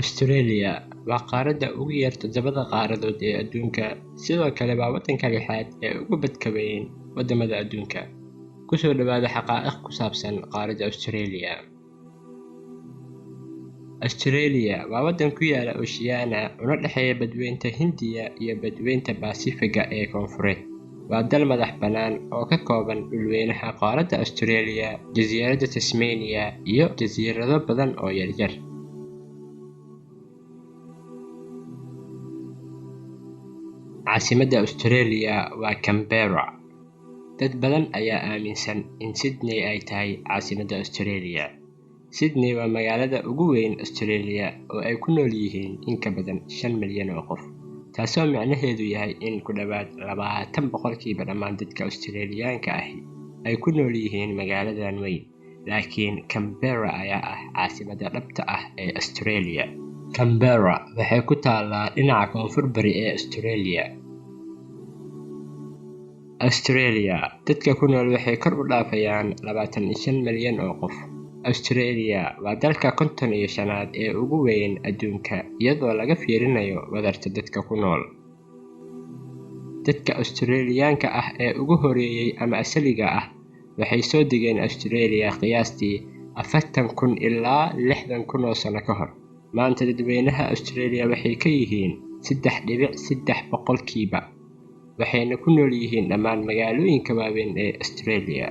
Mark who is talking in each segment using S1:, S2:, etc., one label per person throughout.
S1: Australia waa qaaradda ugu yar 7 qaaradood ee adduunka, sidoo kale waa waddanka 6aad ee ugu badka weyn waddamada adduunka. Ku soo dhawaada xaqaa'iq ku saabsan qaaradda Australia. Australia waa waddan ku yaala Oceania, una dhexeeya Badweynta Hindiya iyo Badweynta Baasifiga ee Koonfureed. Waa dal madax bannaan oo ka kooban dhulweynaha qaaradda Australia, jasiiradda Tasmania, iyo jasiirado badan oo yaryar. Caasimadda Australia waa Canberra. Dad badan ayaa aaminsan in Sydney ay tahay caasimadda Australia. Sydney waa magaalada ugu weyn Australia oo ay ku nool yihiin in ka badan 5 milyan oo qof, taasoo macnaheedu yahay in ku dhawaad 20% dhammaan dadka Australiyaanka ahi ay ku nool yihiin magaaladan weyn. Laakiin Canberra ayaa ah caasimadda dhabta ah ee Australia. Canberra waxay ku taallaa dhinaca koonfur bari ee Australia. Australia dadka ku nool waxay kor u dhaafayaan 25 milyan oo qof. Australia waa dalka 55aad ee ugu weyn adduunka iyadoo laga fiirinayo wadarta dadka ku nool. Dadka Australiyaanka ah ee ugu horeeyay ama asaliga ah waxay soo degeen Australia qiyaastii 40,000 ilaa 60,000 oo sano ka hor. Maanta dadweynaha Australia waxay ka yihiin 3.3 boqolkiiba, waxayna ku nool yihiin dhammaan magaalooyinka waaweyn ee Australia.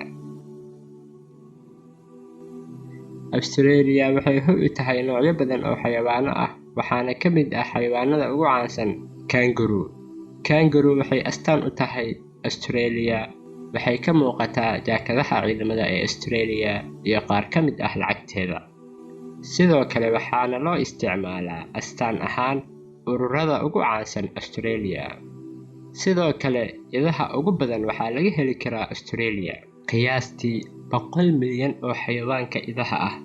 S1: Australia waxay hoy u tahay noocyo badan oo xayawaano ah, waxaana ka mid ah xayawaanada ugu caansan kangaroo. Kangaroo waxay astaan u tahay Australia, waxay ka muuqataa jaakadaha ciidamada ee Australia iyo qaar ka mid ah lacagteeda. Sidoo kale waxaana loo isticmaalaa astaan ahaan ururada ugu caansan Australia. Sidoo kale idaha ugu badan waxaa laga heli karaa Australia, qiyaastii 100 milyan oo xayawaanka idaha ah.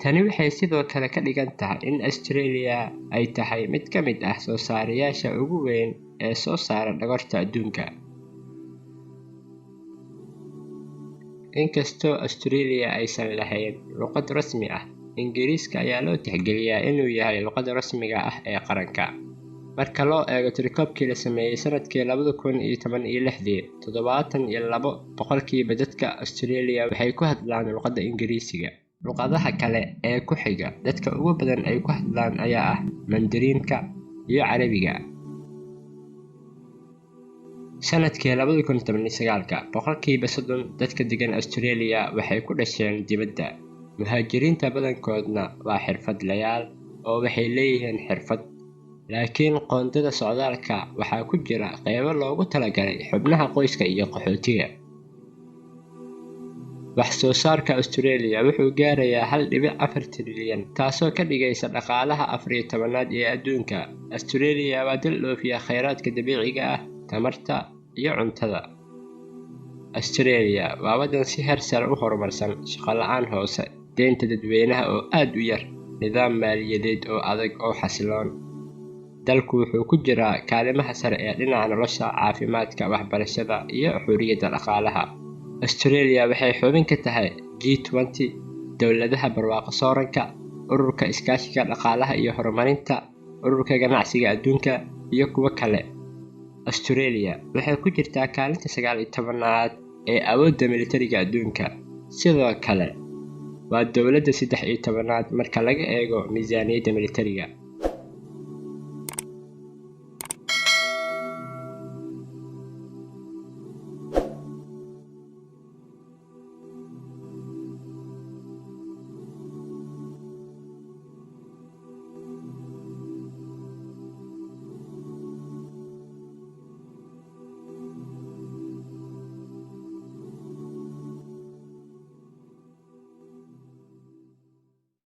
S1: Tani waxay sidoo kale ka dhigan tahay in Australia ay tahay mid ka mid ah soo saarayaasha ugu weyn ee soo saara dhogorta adduunka. Inkastoo Australia aysan lahayn luqad rasmi ah, Ingiriiska ayaa loo tixgeliyaa inuu yahay luqadda rasmiga ah ee qaranka. Marka loo eego tirakoobkii la sameeyay sanadkii 2016, 72% dadka Australia waxay ku hadlaan luqadda Ingiriisiga. Luqadaha kale ee ku xiga dadka ugu badan ay ku hadlaan ayaa ah Mandarin-ka iyo Carabiga. Sanadkii 2019, 30% dadka degan Australia waxay ku dhasheen dibadda. Muhaajiriinta badankoodna waa xirfadlayaal oo waxay leeyihiin xirfad. Laakiin qoondada socdaalka waxaa ku jira qaybo loogu talagalay xubnaha qoyska iyo qaxootiga. Wax soo saarka Australia wuxuu gaarayaa 1.4 trilyan, taasoo ka dhigaysa dhaqaalaha 14aad ee adduunka. Australia waa dal dhoofiya kheyraadka dabiiciga ah, tamarta, iyo cuntada. Australia waa waddan si heer sare u horumarsan, shaqo la'aan hoose, deynta dadweynaha oo aad u yar, nidaam maaliyadeed oo adag oo xasiloon. Dalku wuxuu ku jiraa kaalimaha sare ee dhinaca nolosha, caafimaadka, waxbarashada, iyo xorriyadda dhaqaalaha. Australia waxay xubin ka tahay G20, dowladaha barwaaqo sooranka, ururka iskaashiga dhaqaalaha iyo horumarinta, ururka ganacsiga adduunka, iyo kuwo kale. Australia waxay ku jirtaa kaalinta 19aad ee awoodda militariga adduunka. Sidoo kale waa dowladda 13aad marka laga eego miisaaniyadda militariga.